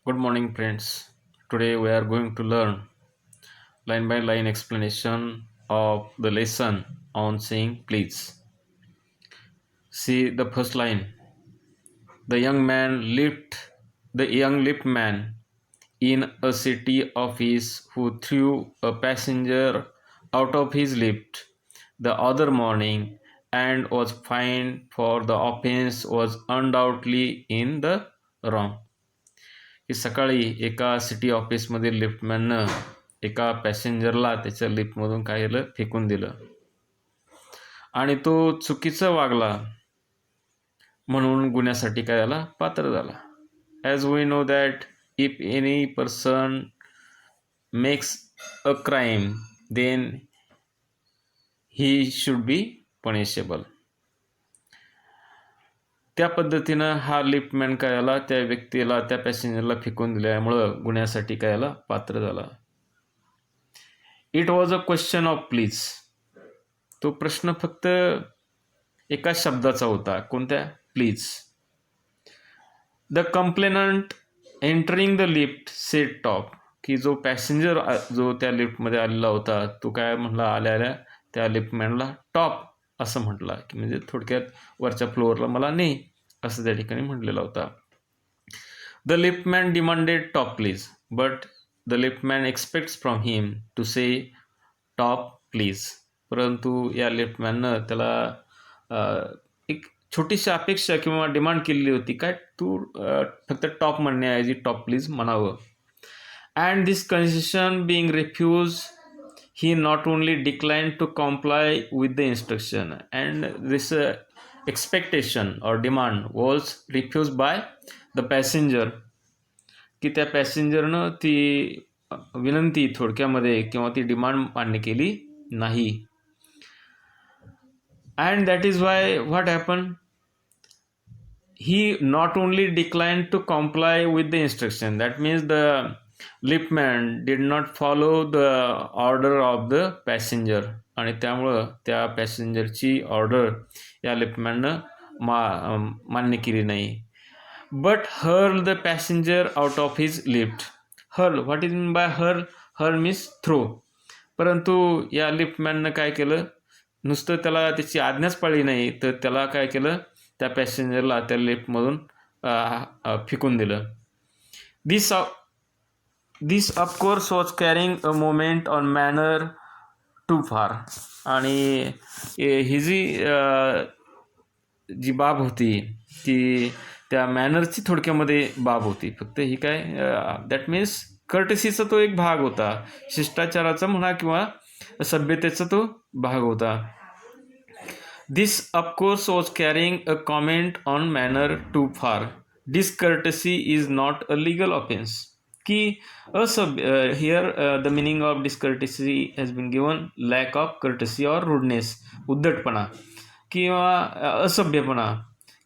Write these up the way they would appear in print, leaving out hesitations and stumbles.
Good morning, friends. Today we are going to learn line by line explanation of the lesson on saying please. See the first line. The young man lift the young lift man in a city office who threw a passenger out of his lift the other morning and was fined for the offense was undoubtedly in the wrong. की सकाळी एका city ऑफिसमधील लिफ्टमॅननं एका पॅसेंजरला त्याच्या लिफ्टमधून काय केलं, फेकून दिलं आणि तो चुकीचं वागला म्हणून गुन्ह्यासाठी काय झाला, पात्र झाला. As we know that if any person makes a crime then he should be punishable. त्या पद्धतीनं हा लिफ्टमॅन काय झाला, त्या व्यक्तीला, त्या पॅसेंजरला फेकून दिल्यामुळं गुन्ह्यासाठी काय झाला, पात्र झाला. It was a question of please. तो प्रश्न फक्त एका शब्दाचा होता. कोणत्या? Please. The complainant entering the lift set top. की जो पॅसेंजर जो त्या लिफ्टमध्ये आलेला होता तो काय म्हटला, आल्या आल्या त्या लिफ्टमॅनला टॉप असं म्हटला, की म्हणजे थोडक्यात वरच्या फ्लोअरला मला नाही असं त्या ठिकाणी म्हटलेला होता. The liftman demanded top please but the liftman expects from him to say top please. परंतु या लिफ्टमॅननं त्याला एक छोटीशी अपेक्षा किंवा डिमांड केलेली होती, काय तू फक्त टॉप म्हणण्याऐवजी टॉप प्लीज म्हणावं. And this concession being refused, he not only declined to comply with the instruction and this expectation or demand was refused by the passenger. की त्या पॅसेंजरनं ती विनंती थोडक्यामध्ये किंवा ती डिमांड मान्य केली नाही. And that is why what happen, he not only declined to comply with the instruction, that means the liftman did not follow the order of the passenger आणि त्यामुळं त्या पॅसेंजरची ऑर्डर या लिफ्टमॅननं मान्य केली नाही. But hurl the passenger out of his lift. Hurl, what is mean by hurl? Hurl means throw. परंतु या लिफ्टमॅननं काय केलं, नुसतं त्याला त्याची आज्ञाच पाळली नाही, तर त्याला काय केलं, त्या पॅसेंजरला त्या लिफ्टमधून फेकून दिलं. This of course was carrying a moment on manner to far. आणि ही जी बाब होती ती त्या मॅनरची थोडक्यामध्ये बाब होती. फक्त ही काय, दॅट मीन्स कर्टसीचा तो एक भाग होता, शिष्टाचाराचा म्हणा किंवा सभ्यतेचा तो भाग होता. This, of course, was carrying a comment on manner too far. Discourtesy is not a legal offense. की here the meaning of discourtesy has been given lack of courtesy or rudeness, उद्धटपणा किंवा असभ्यपणा.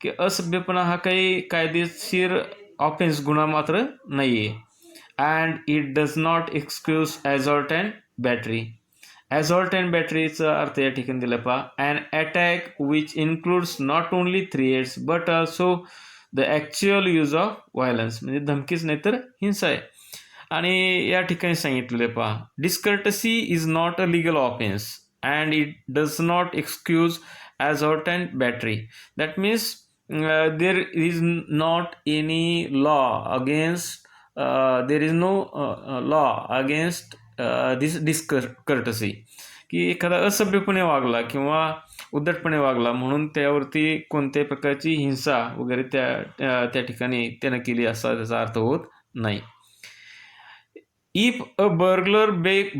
की असभ्यपणा हा काही कायदेशीर ऑफेन्स, गुन्हा मात्र नाही आहे. And it does not excuse assault and battery. Assault and बॅटरीचा अर्थ या ठिकाणी दिला पहा. And attack which includes not only threats but also the actual use of violence. म्हणजे धमकीच नाही तर हिंसा आहे. आणि या ठिकाणी सांगितलेलं आहे पहा, discourtesy is not a legal offence and it does not excuse assault and battery. That means there is not any law against, there is no law against this discourtesy. की एखादा असभ्यपणे वागला किंवा उद्धटपणे वागला म्हणून त्यावरती कोणत्याही प्रकारची हिंसा वगैरे त्या ठिकाणी त्यानं केली असा त्याचा अर्थ होत नाही. If a burglar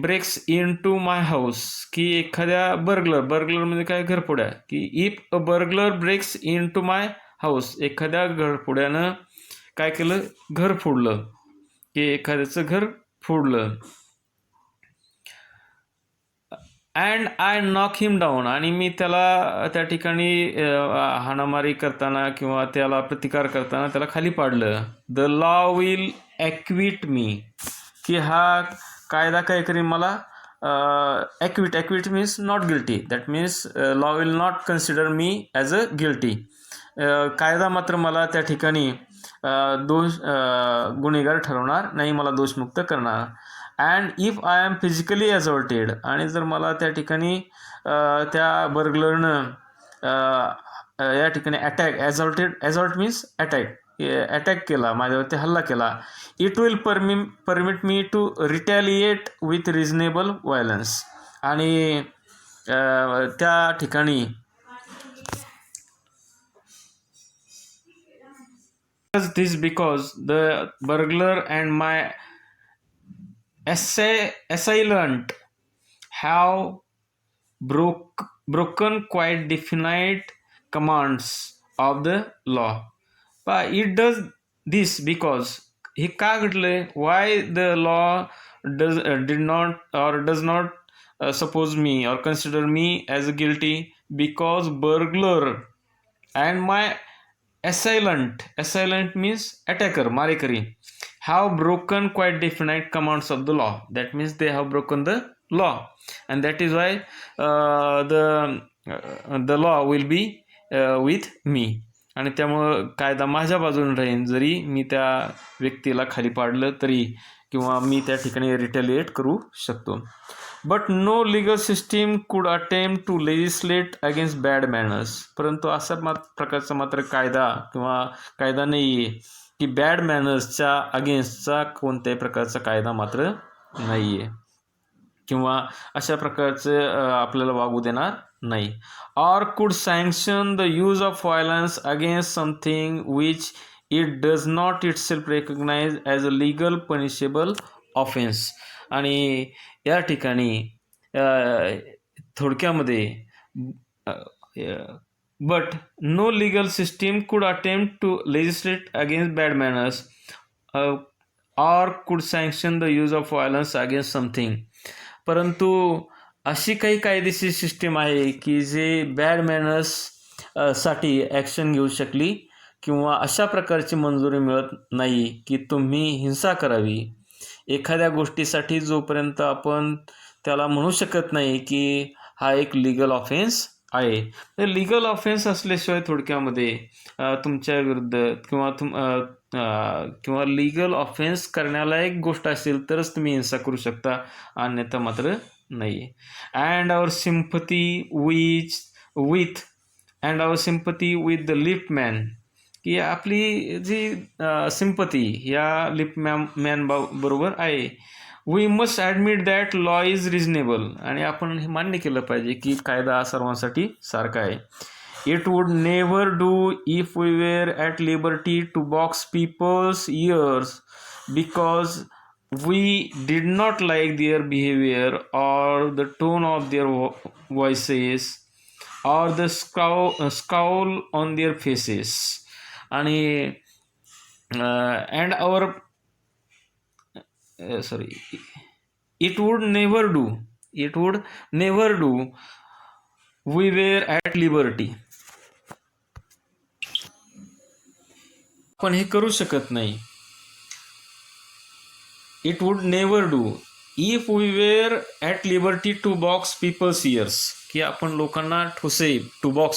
breaks in to my house. की एखाद्या बर्गलर म्हणजे काय, घरफोड्या. की if a burglar breaks in to my house, एखाद्या घरफोड्यानं काय केलं, घर फोडलं. की एखाद्याचं घर फोडलं. And I knock him down, आणि मी त्याला त्या ठिकाणी हाणामारी करताना किंवा त्याला प्रतिकार करताना त्याला खाली पाडलं. The law will acquit me. की हा कायदा काय करीन मला acquit means not guilty. That means law will not consider me as a guilty. कायदा मात्र मला त्या ठिकाणी गुन्हेगार ठरवणार नाही, मला दोषमुक्त करणार. And if I am physically assaulted, आणि जर मला त्या ठिकाणी त्या बर्गलरनं या ठिकाणी ॲझॉल्ट मीन्स अटॅक केला, माझ्यावरती हल्ला केला, it will permit me to retaliate with reasonable violence. आणि त्या ठिकाणी this because the burglar and my assailant have broken quite definite commands of the law. But it does this because हे का घडलंय? Why the law does not suppose me or consider me as guilty? Because burglar and my assailant means attacker, marekari, have broken quite definite commands of the law. That means they have broken the law, and that is why the law will be with me. आणि त्यामुळं कायदा माझ्या बाजूने राहीन, जरी मी त्या व्यक्तीला खाली पाडलं तरी, किंवा मी त्या ठिकाणी रिटॅलिएट करू शकतो. But no legal system could attempt to legislate against bad manners. परंतु असा प्रकारचा मात्र कायदा नाही आहे की बॅड मॅनर्सच्या अगेन्स्टचा कोणत्याही प्रकारचा कायदा मात्र नाही आहे, किंवा अशा प्रकारचं आपल्याला वागू देणार नाही. Or could sanction the use of violence against something which it does not itself recognise as a legal punishable offence. आणि या ठिकाणी थोडक्यामध्ये but no legal system could attempt to legislate against bad manners or could sanction the use of violence against something. परंतु अशी काही कायदेशीर system आहे की जे बॅड मॅनर्स साठी ॲक्शन घेऊ शकली, किंवा अशा प्रकारची मंजुरी मिळत नाही की तुम्ही हिंसा करावी. एखाद्या गोष्टीसाठी जोपर्यंत आपण त्याला म्हणू शकत नाही की हा एक लिगल ऑफेन्स आहे, तर लिगल ऑफेन्स असल्याशिवाय थोडक्यामध्ये तुमच्या विरुद्ध किंवा लिगल ऑफेन्स करण्यालायक गोष्ट असेल तरच तुम्ही हिंसा करू शकता, अन्यथा मात्र नाही. And our sympathy with the liftman, की आपली जी सिम्पथी या लिफ्टमॅन बरोबर आहे. We must admit that law is reasonable, आणि आपण हे मान्य केलं पाहिजे की कायदा सर्वांसाठी सारखा आहे. It would never do if we were at liberty to box people's ears because we did not like their behaviour or the tone of their voices or the scowl on their faces. आणि and our it would never do we were at liberty. पण हे करू शकत नाही. It would never do if we were at liberty to box people's ears, की आपण लोकांना ठोसे, to box,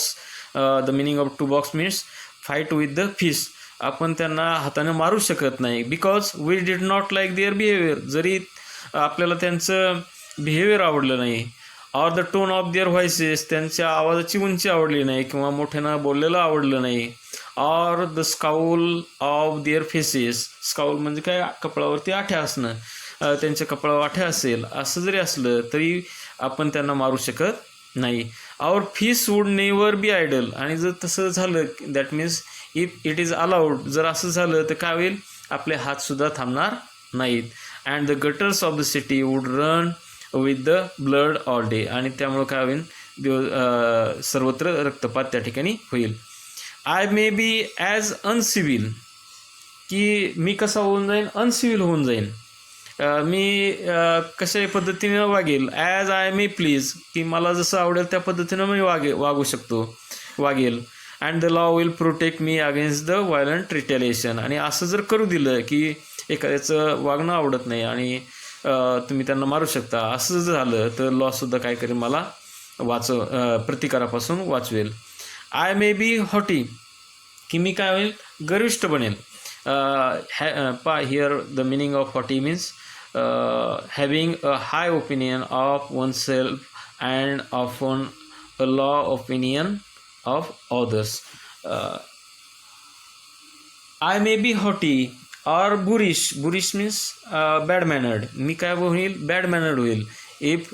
the meaning of to box means fight with the fist, आपण त्यांना हाताने मारू शकत नाही. Because we did not like their behaviour, जरी आपल्याला त्यांचं बिहेवियर आवडलं नाही. Or the tone of their voices, त्यांच्या आवाजाची उंची आवडली नाही किंवा मोठ्यानं बोललेलं आवडलं नाही. Or the scowl of their faces, scowl म्हणजे काय, कपाळावरती आठ्या असणं, त्यांच्या कपाळावर आठ्या असेल, असं जरी असलं तरी आपण त्यांना मारू शकत नाही. Our fist would never be idle, आणि जर तसं झालं that means if it is allowed, जर असं झालं तर काय होईल, आपले हातसुद्धा थांबणार नाहीत. And the gutters of the city would run with the blood all day, आणि त्यामुळं काय होईल, सर्वत्र रक्तपात त्या ठिकाणी होईल. आय मे बी ॲज अनसिव्हिल, की मी कसा होऊन जाईन, अनसिव्हिल होऊन जाईन, मी कशा पद्धतीने वागेल. ॲज आय मे प्लीज, की मला जसं आवडेल त्या पद्धतीनं मी वागेल. And the law will protect me against the violent रिटॅलिएशन, आणि असं जर करू दिलं की एखाद्याचं वागणं आवडत नाही आणि तुम्ही त्यांना मारू शकता, असं जर झालं तर लॉसुद्धा काय करेल, मला प्रतिकारापासून वाचवेल. आय मे बी हॉटी, की मी काय होईल, गर्विष्ठ बनेल. Here the meaning of haughty means having a high opinion of oneself and often a low opinion of others. I may be haughty or boorish. Boorish means bad mannered. मी काय होईल, bad mannered होईल. If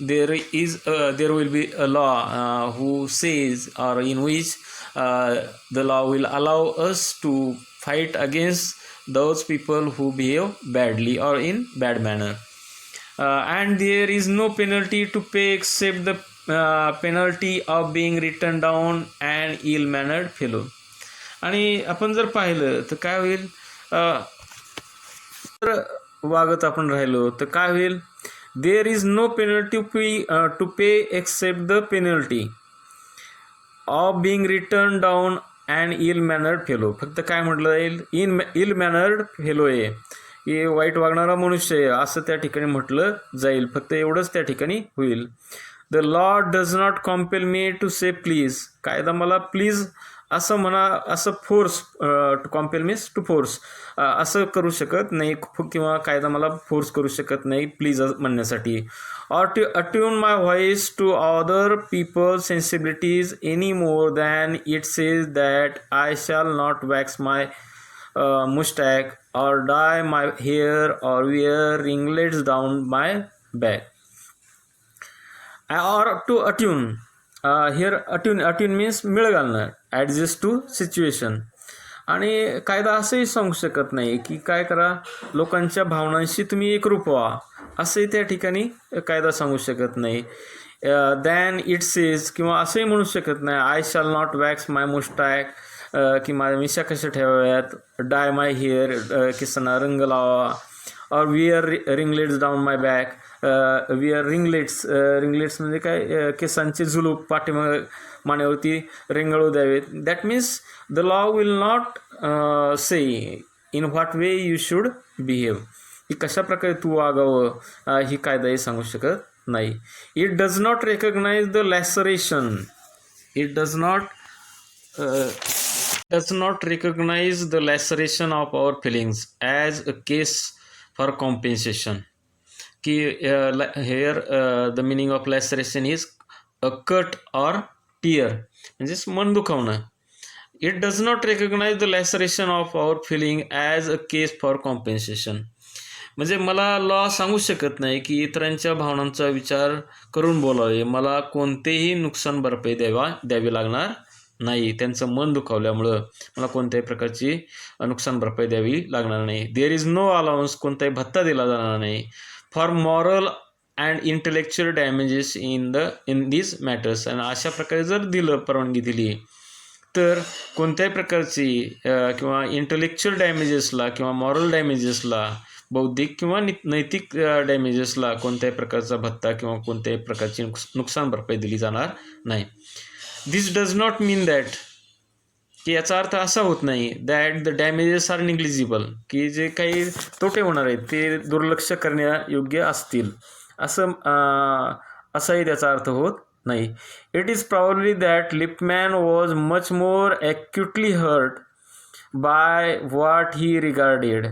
there will be a law who says, or in which the law will allow us to fight against those people who behave badly or in bad manner, and there is no penalty to pay except the penalty of being written down an ill mannered fellow. आणि आपण जर पाहिलं तर काय होईल, तर वागत आपण राहिलो तर काय होईल, there is no penalty to pay except the penalty of being written down and ill mannered fellow. फक्त काय म्हटलं जाईल, इल मॅनर्ड फेलो आहे, हे वाईट वागणारा मनुष्य आहे असं त्या ठिकाणी म्हटलं जाईल. फक्त एवढंच त्या ठिकाणी होईल. The law does not compel me to say please. कायदा मला प्लीज असं म्हणा, असं force, to compel means to force, असं करू शकत नाही, किंवा कायदा मला फोर्स करू शकत नाही प्लीज म्हणण्यासाठी. or to attune my voice to other people's sensibilities any more than it says that I shall not wax my mustache or dye my hair or wear ringlets down my back. Or to attune, here attune means मिळ घालणं, adjust to situation. आणि कायदा असंही सांगू शकत नाही की काय करा, लोकांच्या भावनांशी तुम्ही एकरूप व्हा, असंही त्या ठिकाणी कायदा सांगू शकत नाही. दॅन इट सेज, किंवा असंही म्हणू शकत नाही आय शॅल नॉट वॅक्स माय मुस्टॅक, की माझ्या मिशा कशा ठेवाव्यात, डाय माय हेअर, केसांना रंग लावा, और where ringlets down my back, where ringlets म्हणजे काय, केसांचे झुलूप मानेवरती रेंगाळू द्यावेत. That means the law will not say in what way you should behave, की कशा प्रकारे तू वागावं ही कायदाही सांगू शकत नाही. It does not recognise the laceration, it does not recognize the laceration of our feelings as a case for compensation. की here the meaning of laceration is a cut or tear, म्हणजेच मन दुखावणं. It does not recognize the laceration of our feeling as a case for compensation. म्हणजे मला law सांगू शकत नाही की इतरांच्या भावनांचा विचार करून बोलावे, मला कोणतेही नुकसान भरपाई द्यावी लागणार नाही, त्यांचं मन दुखावल्यामुळं मला कोणत्याही प्रकारची नुकसान भरपाई द्यावी लागणार नाही. देअर इज नो अलाउन्स, कोणताही भत्ता दिला जाणार नाही for moral and intellectual damages in this matters. आणि अशा प्रकारे जर परवानगी दिली तर कोणत्याही प्रकारची किंवा इंटेलेक्च्युअल डॅमेजेसला किंवा मॉरल डॅमेजेसला, बौद्धिक किंवा नैतिक डॅमेजेसला कोणत्याही प्रकारचा भत्ता किंवा कोणत्याही प्रकारची नुकसान भरपाई दिली जाणार नाही. This does not mean that, की याचा अर्थ असा होत नाही that the damages are negligible, की जे काही तोटे होणार आहेत ते दुर्लक्ष करण्यायोग्य असतील, असाही त्याचा अर्थ होत नाही. It is probably that Lippmann was much more acutely hurt by what he regarded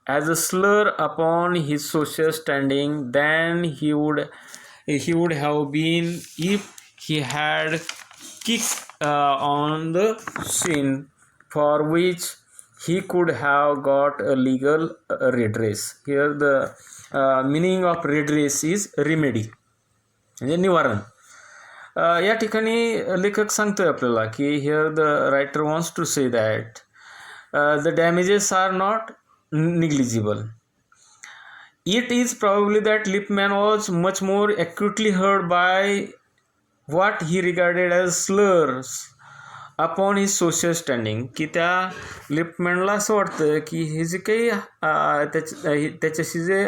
as a slur upon his social standing than he would have been if he had kicked on the shin for which he could have got a legal redress. Here the meaning of redress is remedy, म्हणजे निवारण. या ठिकाणी लेखक सांगतोय आपल्याला की here the writer wants to say that the damages are not negligible. It is probably that Lippmann was much more acutely hurt by what he regarded as slurs upon his social standing, की त्या लिपमॅनला असं वाटतं की हे जे काही त्याच्याशी जे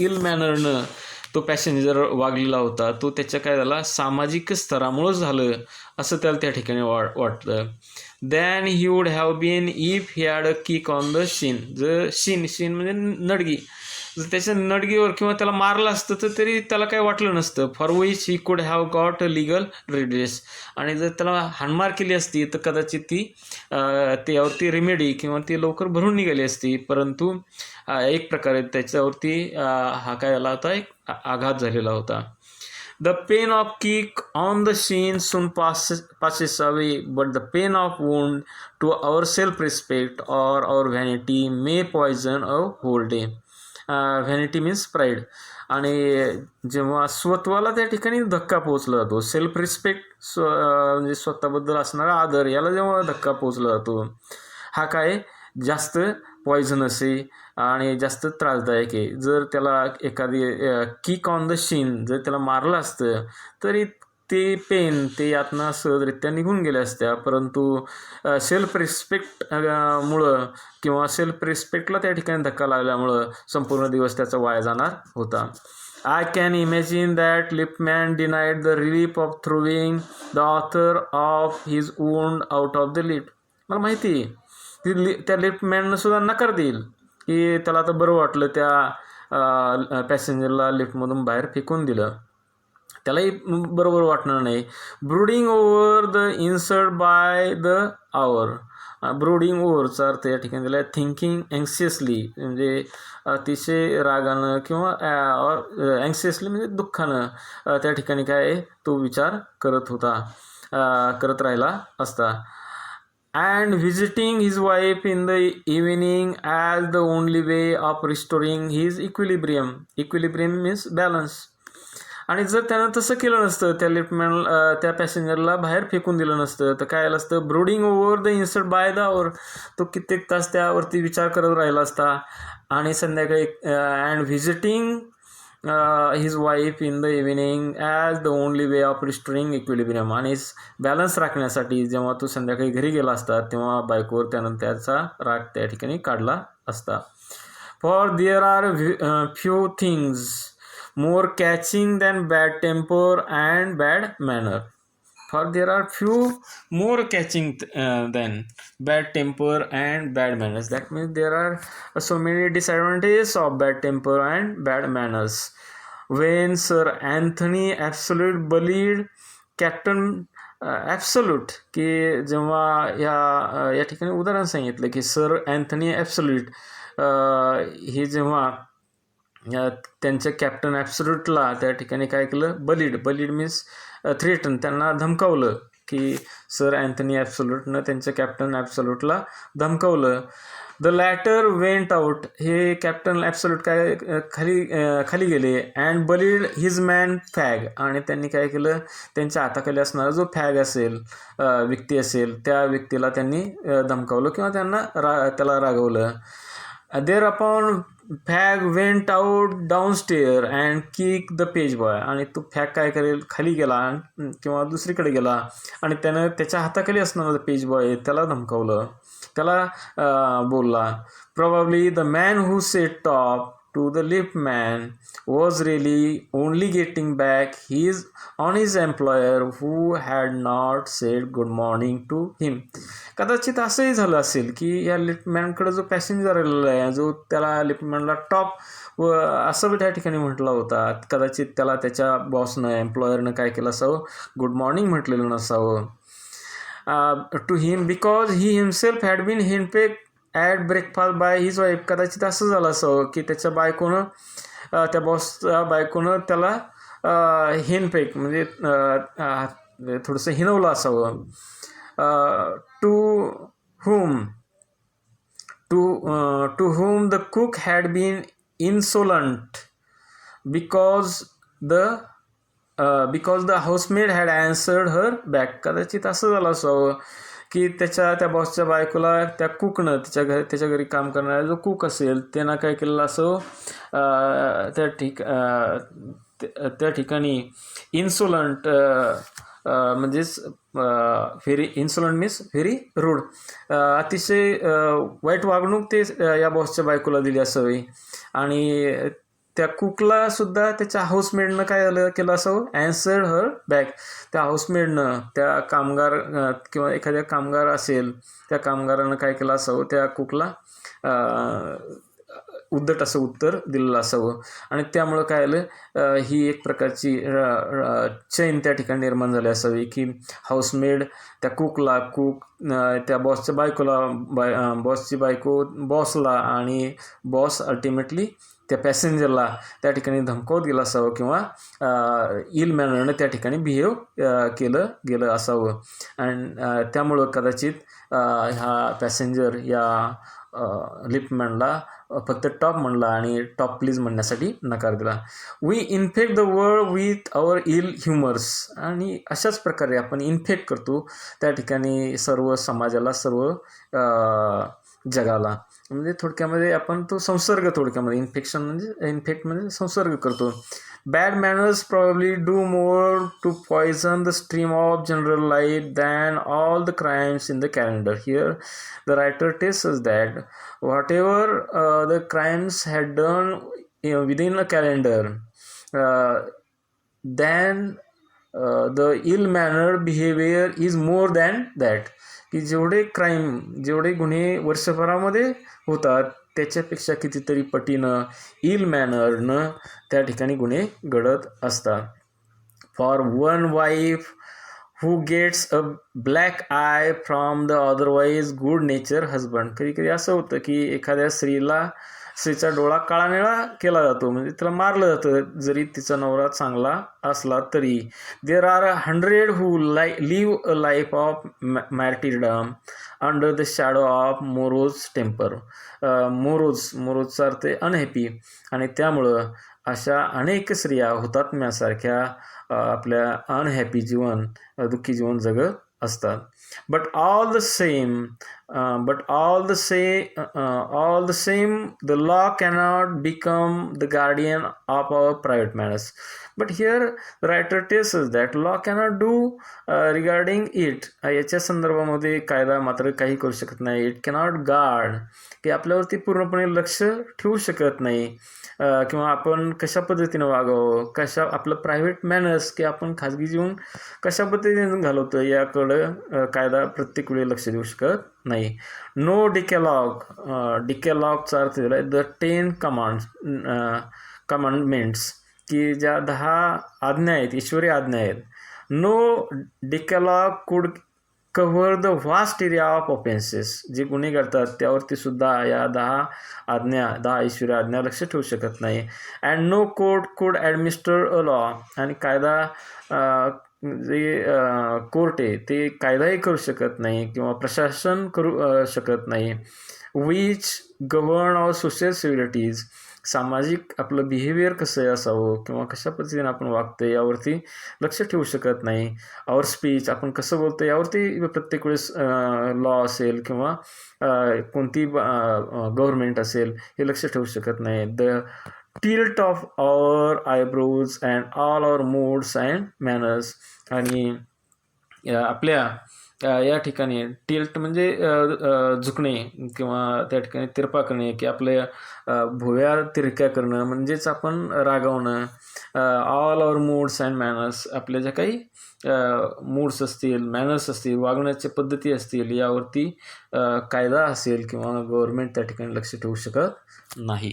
इल मॅनरनं तो पॅसेंजर वागलेला होता तो त्याच्या काय झाला, सामाजिक स्तरामुळं झालं असं त्याला त्या ठिकाणी वाटलं. Than he would have been if he had a kick on the shin. जर शिन म्हणजे नडगी, जर त्याच्या नडगीवर किंवा त्याला मारलं असतं तर तरी त्याला काही वाटलं नसतं. For which he could have got a legal redress. आणि जर त्याला हाणमार केली असती तर कदाचित ती त्यावरती रेमेडी किंवा ती लवकर भरून निघाली असती. परंतु एक प्रकारे त्याच्यावरती हा काय आला होता, एक आघात झालेला होता. The pain of kick on the shin soon passes away, but the pain of wound to our self-respect or our vanity may poison a whole day. Vanity means pride. आणि जेव्हा स्वत्वाला त्या ठिकाणी धक्का पोचला जातो, सेल्फ रिस्पेक्ट म्हणजे स्वतःबद्दल असणारा आदर, याला जेव्हा धक्का पोचला जातो, हा काय जास्त पॉयझनस आहे आणि जास्त त्रासदायक आहे. जर त्याला एखादी किक ऑन द शिन जर त्याला मारलं असतं तरी ते पेन ते यातना सहजरित्या निघून गेल्या असत्या. परंतु सेल्फ रिस्पेक्ट मुळं किंवा सेल्फ रिस्पेक्टला त्या ठिकाणी धक्का लागल्यामुळं संपूर्ण दिवस त्याचा वाया जाणार होता. I can imagine that Lippmann denied the relief of throwing the author of his wound out of the lift. मला माहिती आहे त्या लिफ्टमॅननं सुद्धा नकार देईल की त्याला आता बरं वाटलं त्या पॅसेंजरला लिफ्टमधून बाहेर फेकून दिलं, त्यालाही बरोबर वाटणार नाही. Brooding over the insult by the hour. Brooding ओव्हरचा अर्थ या ठिकाणी दिला आहे थिंकिंग अँक्सियसली, म्हणजे अतिशय रागानं किंवा अँक्सियसली म्हणजे दुःखानं त्या ठिकाणी काय तो विचार करत राहिला असता. And visiting his wife in the evening as the only way of restoring his equilibrium. Equilibrium means balance. आणि जर त्यानं तसं केलं नसतं, त्या लिफ्टमॅन त्या पॅसेंजरला बाहेर फेकून दिलं नसतं तर काय आलं असतं, brooding over the insult by the hour. तो कित्येक तास त्यावरती विचार करत राहिला असता. आणि संध्याकाळी and visiting his wife in the evening as the only way of restoring equilibrium. आणि बॅलन्स राखण्यासाठी जेव्हा तो संध्याकाळी घरी गेला असता तेव्हा बायकोवर त्यानं त्याचा राग त्या ठिकाणी काढला असता. For there are few things more catching than bad temper and bad manner. For there are few more catching than bad temper and bad manners. That means there are so many disadvantages of bad temper and bad manners. When Sir Anthony Absolute bullied Captain Absolute, की जेव्हा या ठिकाणी उदाहरण सांगितलं की sir Anthony absolute हे जेव्हा त्यांच्या कॅप्टन ॲब्सोल्यूटला त्या ठिकाणी काय केलं, बलीड मीन्स थ्रेटन, त्यांना धमकावलं की सर अँथनी ॲब्सोल्यूटनं त्यांच्या कॅप्टन ॲब्सोल्यूटला धमकावलं. द लॅटर वेंट आउट, हे कॅप्टन ॲब्सोल्यूट काय खाली गेले. And bullied his man Fag, आणि त्यांनी काय केलं, त्यांच्या हाताखाली असणारा जो फॅग असेल व्यक्ती असेल त्या व्यक्तीला त्यांनी धमकावलं किंवा त्याला रागवलं. Thereupon Fag went out downstair and kick the page boy, आणि तो फॅग काय करेल, खाली गेला किंवा दुसरीकडे गेला आणि त्यानं त्याच्या हाताखाली असणारा पेज बॉय त्याला धमकावलं, त्याला बोलला. Probably the man who said top to the liftman was really only getting back on his employer who had not said good morning to him. कदाचित असंही झालं असेल की या लिफ्टमॅनकडे जो पॅसेंजर आलेला आहे, जो त्याला लिफ्टमॅनला टॉप असं त्या ठिकाणी म्हटलं होता, कदाचित त्याला त्याच्या बॉसनं एम्प्लॉयरनं काय केलं असावं, गुड मॉर्निंग म्हटलेलं नसावं to him because he himself had been henpecked at breakfast by his wife. कदाचित असं झालं असावं की त्याच्या बायकोनं त्या बॉसच्या बायकोनं त्याला हेनपेक म्हणजे थोडंसं हिनवलं असावं. To whom the cook had been insolent because the housemaid had answered her back. कदाचित असं झालं असावं की त्या बॉसच्या बायकोला त्या कुकनं त्याच्या घरी काम करणारा जो कुक असेल त्यानं काय केलेलं असं त्या ठिकाणी इन्सोलंट म्हणजेच व्हेरी इन्सोलंट मीन्स व्हेरी रूड, अतिशय वाईट वागणूक ते या बॉसच्या बायकोला दिली असावी. आणि त्या कुकला सुद्धा त्याच्या हाऊसमेडनं काय केलं असावं, ॲन्सर्ड हर बॅक. त्या हाऊसमेडनं त्या कामगार किंवा एखाद्या कामगार असेल त्या कामगारानं काय केलं असावं, त्या कुकला उद्धट असं उत्तर दिलेलं असावं. आणि त्यामुळं काय आलं, ही एक प्रकारची चैन त्या ठिकाणी निर्माण झाली असावी की हाऊसमेड त्या कुकला, त्या बॉसच्या बायकोला, बॉसची बायको बॉसला, आणि बॉस अल्टिमेटली त्या पॅसेंजरला त्या ठिकाणी धमकावत गेला असावं किंवा इल मॅनरनं त्या ठिकाणी बिहेव केलं गेलं असावं. आणि त्यामुळं कदाचित ह्या पॅसेंजर या लिफ्टमॅनला फक्त टॉप म्हणला आणि टॉप प्लीज म्हणण्यासाठी नकार दिला. We infect the world with our ill humours. आणि अशाच प्रकारे आपण इन्फेक्ट करतो त्या ठिकाणी सर्व समाजाला, सर्व जगाला. म्हणजे थोडक्यामध्ये आपण तो संसर्ग, थोडक्यामध्ये इन्फेक्शन म्हणजे इन्फेक्ट म्हणजे संसर्ग करतो. Bad manners probably do more to poison the stream of general life than all the crimes in the calendar. Here, the writer tells us that whatever the crimes had done within a calendar, then the ill-mannered behavior is more than that. की जेवढे गुन्हे वर्षभरामध्ये होतात त्याच्यापेक्षा कितीतरी पटीनं इल मॅनरनं त्या ठिकाणी गुन्हे घडत असतात. For one wife who gets a black I from the otherwise good nature husband. कधी कधी असं होतं की एखाद्या स्त्रीचा डोळा काळा निळा केला जातो, म्हणजे तिला मारलं जातं जरी तिचा नवरा चांगला असला तरी. There are 100 who live a life of martyrdom under the shadow of morose temper. मोरोजचा अर्थ अनहॅपी. आणि त्यामुळं अशा अनेक स्त्रिया हुतात्म्यासारख्या आपल्या अनहॅपी जीवन, दुःखी जीवन जगत असतात. But all the same, the law cannot become the guardian of our private manners. But here the writer tells us that law cannot do regarding it. याच्या संदर्भामध्ये कायदा मात्र काही करू शकत नाही. It cannot guard, की आपल्यावरती पूर्णपणे लक्ष ठेवू शकत नाही किंवा आपण कशा पद्धतीनं वागावं, आपलं प्रायव्हेट मॅनर्स की आपण खाजगी जीवन कशा पद्धतीने घालवतो याकडं कायदा प्रत्येक वेळी लक्ष देऊ शकत नाही. नो डिकॅलॉगचा अर्थ दिला आहे द 10 कमांडमेंट्स, की ज्या 10 आज्ञा आहेत, ईश्वरी आज्ञा आहेत. नो डिकॅलॉग कुड cover the vast area of offences. जे गुन्हे घडतात त्यावरती सुद्धा या 10 ईश्वरी आज्ञा लक्ष ठेवू शकत नाही. अँड नो कोर्ट कुड ॲडमिनिस्टर अ लॉ. आणि कायदा जे कोर्ट आहे ते कायदाही करू शकत नाही किंवा प्रशासन करू शकत नाही. Which govern our social civilities. सामाजिक आपलं बिहेवियर कसं असावं किंवा कशा पद्धतीने आपण वागतो यावरती लक्ष ठेवू शकत नाही. आवर स्पीच, आपण कसं बोलतो यावरती प्रत्येक वेळेस लॉ असेल किंवा कोणती गव्हर्नमेंट असेल हे लक्ष ठेवू शकत नाही. The tilt of our eyebrows and all our moods and manners. आणि आपल्या या ठिकाणी टिल्ट म्हणजे झुकणे किंवा त्या ठिकाणी तिरपा करणे, की आपल्या भुव्या तिरक्या करणं म्हणजेच आपण रागावणं. All our moods and manners, आपल्या ज्या काही मूड्स असतील, मॅनर्स असतील, वागण्याच्या पद्धती असतील यावरती कायदा असेल किंवा गव्हर्नमेंट त्या ठिकाणी लक्ष ठेवू शकत नाही.